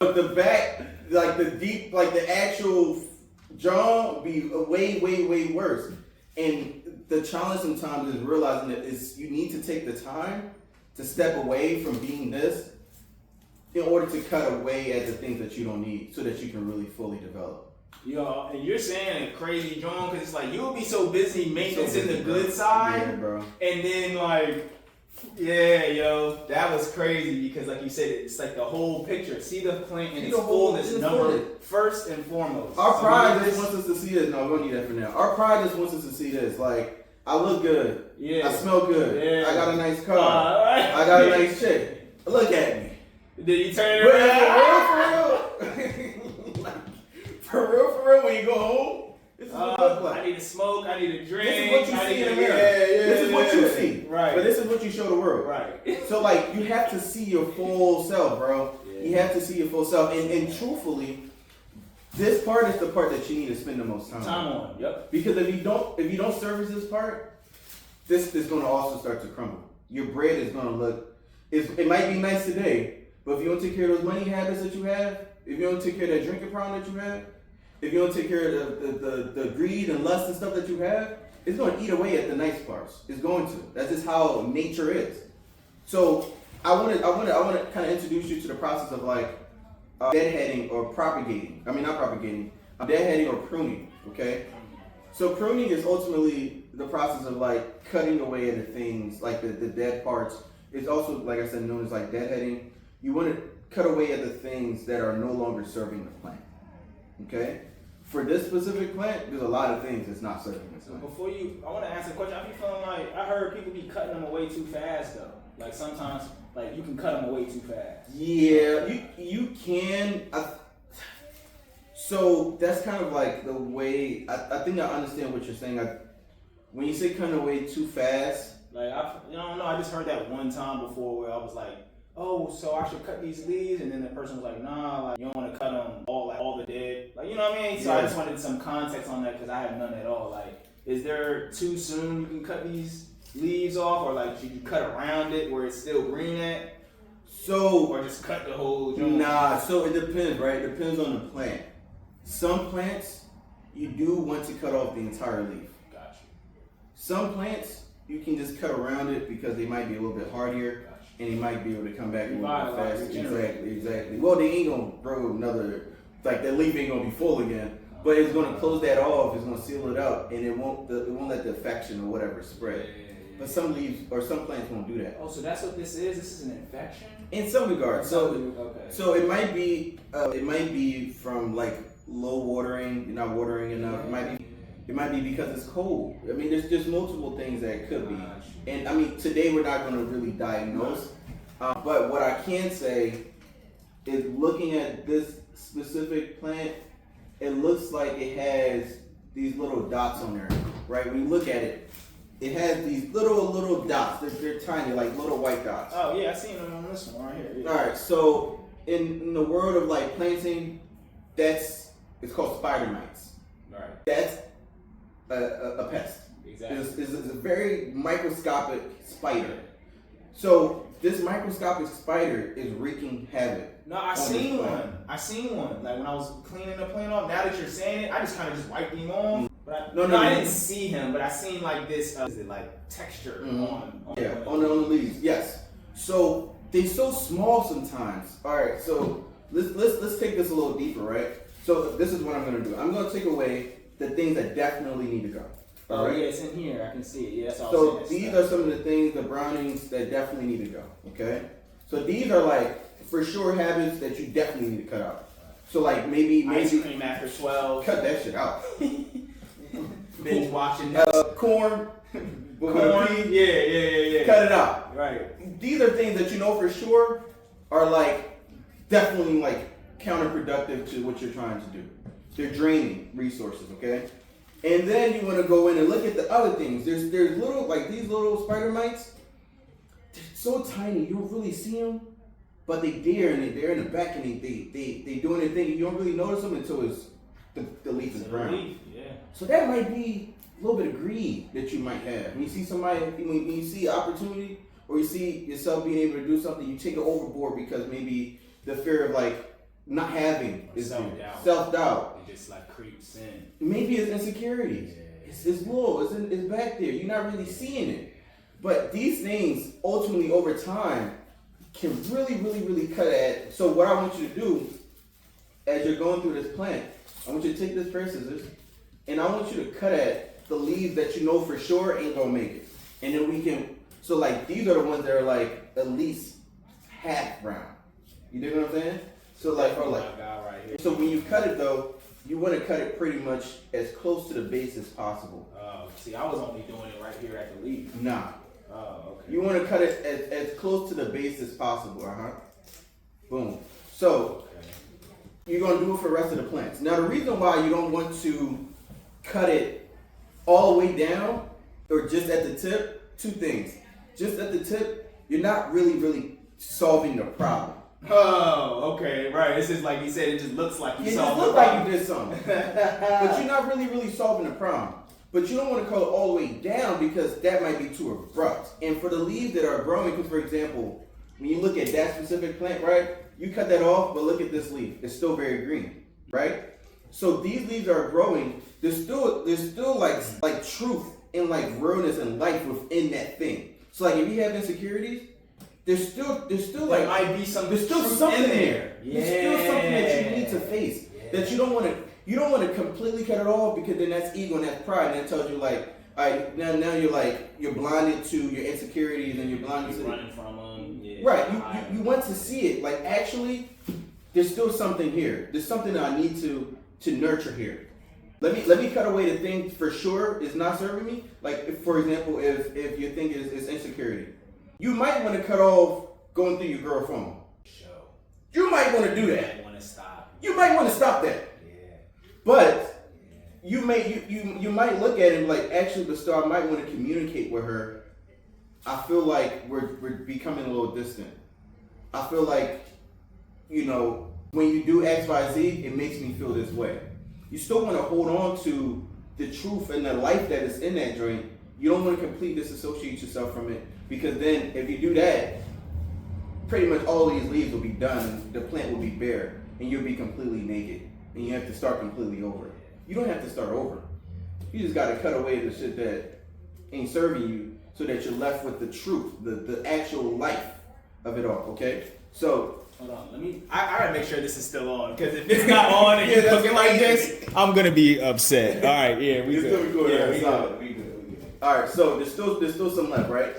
But the back, like the deep, like the actual jaw, be way worse. And the challenge sometimes is realizing that you need to take the time to step away from being this in order to cut away at the things that you don't need, so that you can really fully develop. Yo, and you're saying a crazy drawing because it's like you'll be so busy maintenance in the good side, yeah, bro. And then like, yeah, yo, that was crazy because like you said, it's like the whole picture. See the plant in its fullness, number first and foremost. Our pride just wants us to see this. No, we don't need that for now. Our pride just wants us to see this. Like, I look good. Yeah. I smell good. Yeah. I got a nice car. I got a nice chick. Look at me. Did you turn it around? For real, when you go home, this is what it looks like. I need to smoke, I need to drink. This is what you see in the mirror. This is what you see. Right. But this is what you show the world. Right. So, like, you have to see your full self, bro. Yeah. You have to see your full self. And truthfully, this part is the part that you need to spend the most time on. Yep. Because if you don't service this part, this is going to also start to crumble. Your bread is going to look, it might be nice today, but if you don't take care of those money habits that you have, if you don't take care of that drinking problem that you have, if you don't take care of the greed and lust and stuff that you have, it's going to eat away at the nice parts. It's going to. That's just how nature is. So I want to kind of introduce you to the process of like deadheading or propagating. I mean, not propagating. Deadheading or pruning. Okay. So pruning is ultimately the process of like cutting away at the things like the dead parts. It's also, like I said, known as like deadheading. You want to cut away at the things that are no longer serving the plant. Okay? For this specific plant, there's a lot of things that's not serving the plant. Before I want to ask a question. I be feeling like I heard people be cutting them away too fast though. Like sometimes, like you can cut them away too fast. Yeah, you can. So that's kind of like the way. I think I understand what you're saying. When you say cutting away too fast, like I don't know. I just heard that one time before where I was like, oh, so I should cut these leaves, and then the person was like, nah, like you don't want to cut them all the dead, like you know what I mean. So I just wanted some context on that because I have none at all. Like, is there too soon you can cut these leaves off, or like should you cut around it where it's still green at? So or just cut the whole joint? Nah, so it depends, right? It depends on the plant. Some plants you do want to cut off the entire leaf. Gotcha. Some plants you can just cut around it because they might be a little bit hardier. Gotcha. And they might be able to come back a little bit faster. Exactly. Well, they ain't gonna grow another, like the leaf ain't gonna be full again. But it's gonna close that off. It's gonna seal it up, and it won't let the infection or whatever spread. But some leaves or some plants won't do that. Oh, so that's what this is. This is an infection. In some regards. So it might be from like low watering. You're not watering enough. It might be because it's cold. I mean, there's just multiple things that it could be. And I mean, today we're not going to really diagnose. But what I can say is looking at this specific plant, it looks like it has these little dots on there, right? When you look at it, it has these little dots. They're tiny, like little white dots. Oh yeah, I seen them on this one right here. Yeah. All right, so in the world of like planting, it's called spider mites. Right. That's a pest. Exactly. It's a very microscopic spider. So this microscopic spider is wreaking havoc. No, I seen one. Like when I was cleaning the plant off. Now that you're saying it, I just kind of just wiped him off. But I didn't see him, but I seen like this. Is it like texture on the leaves? Yes. So they're so small sometimes. All right. So let's take this a little deeper, right? So this is what I'm gonna do. I'm gonna take away the things that definitely need to go. Oh, right? Yeah, it's in here. I can see it. Yeah, that's all. So these are some of the things, the brownings that definitely need to go. Okay. So these are like for sure habits that you definitely need to cut out. So like maybe ice cream after 12. Cut that shit out. Binge watching. Corn. Yeah. Cut it out. Right. These are things that you know for sure are like definitely like counterproductive to what you're trying to do. They're draining resources, okay? And then you want to go in and look at the other things. There's little, like these little spider mites. They're so tiny, you don't really see them, but they're in the back and they doing their thing. You don't really notice them until the leaf is brown. Yeah. So that might be a little bit of greed that you might have. When you see somebody, when you see opportunity, or you see yourself being able to do something, you take it overboard because maybe the fear of like not having is self-doubt. Self-doubt. It just like creeps in. Maybe it's insecurities. Yeah. It's low. It's back there. You're not really seeing it. But these things ultimately over time can really, really, really cut at. So what I want you to do as you're going through this plant, I want you to take this pair of scissors and I want you to cut at the leaves that you know for sure ain't gonna make it. And then we can, so like these are the ones that are like at least half brown. You dig what I'm saying? So like, or like, right here. so when you cut it though, you want to cut it pretty much as close to the base as possible. See, I was only doing it right here at the leaf. Nah. Oh, okay. You want to cut it as close to the base as possible. Boom. So you're gonna do it for the rest of the plants. Now the reason why you don't want to cut it all the way down or just at the tip, two things. Just at the tip, you're not really solving the problem. Oh, okay, right. It's just like you said, it just looks like you solved the look problem. like you did something. But you're not really solving the problem. But you don't want to cut it all the way down because that might be too abrupt. And for the leaves that are growing, because for example, when you look at that specific plant, right? You cut that off, but look at this leaf. It's still very green, right? So these leaves are growing. There's still like truth and like realness and life within that thing. So like if you have insecurities, there's still There might be some there's still truth something in there. Yeah. There's still something that you need to face. Yeah. That you don't want to completely cut it off because then that's ego and that's pride and that tells you like, all right, now you're blinded to your insecurities and you're blinded to running from them. Yeah. Right. You want to see it. Like actually, there's still something here. There's something that I need to nurture here. Let me cut away the thing for sure is not serving me. Like if, for example, if your thing is insecurity, you might want to cut off going through your girl phone. You might want to do that. You might want to stop that. Yeah. But you might look at it like actually, but still I might want to communicate with her. I feel like we're becoming a little distant. I feel like, when you do X, Y, Z, it makes me feel this way. You still want to hold on to the truth and the life that is in that joint. You don't want to completely disassociate yourself from it because then if you do that, pretty much all these leaves will be done. The plant will be bare and you'll be completely naked and you have to start completely over. You don't have to start over. You just got to cut away the shit that ain't serving you so that you're left with the truth, the actual life of it all, okay? So, hold on, I gotta make sure this is still on, because if it's not on and you're looking like this, I'm gonna be upset. All right, yeah, we good. Still recording. Yeah, we good. We good. All right, so there's still some left, right?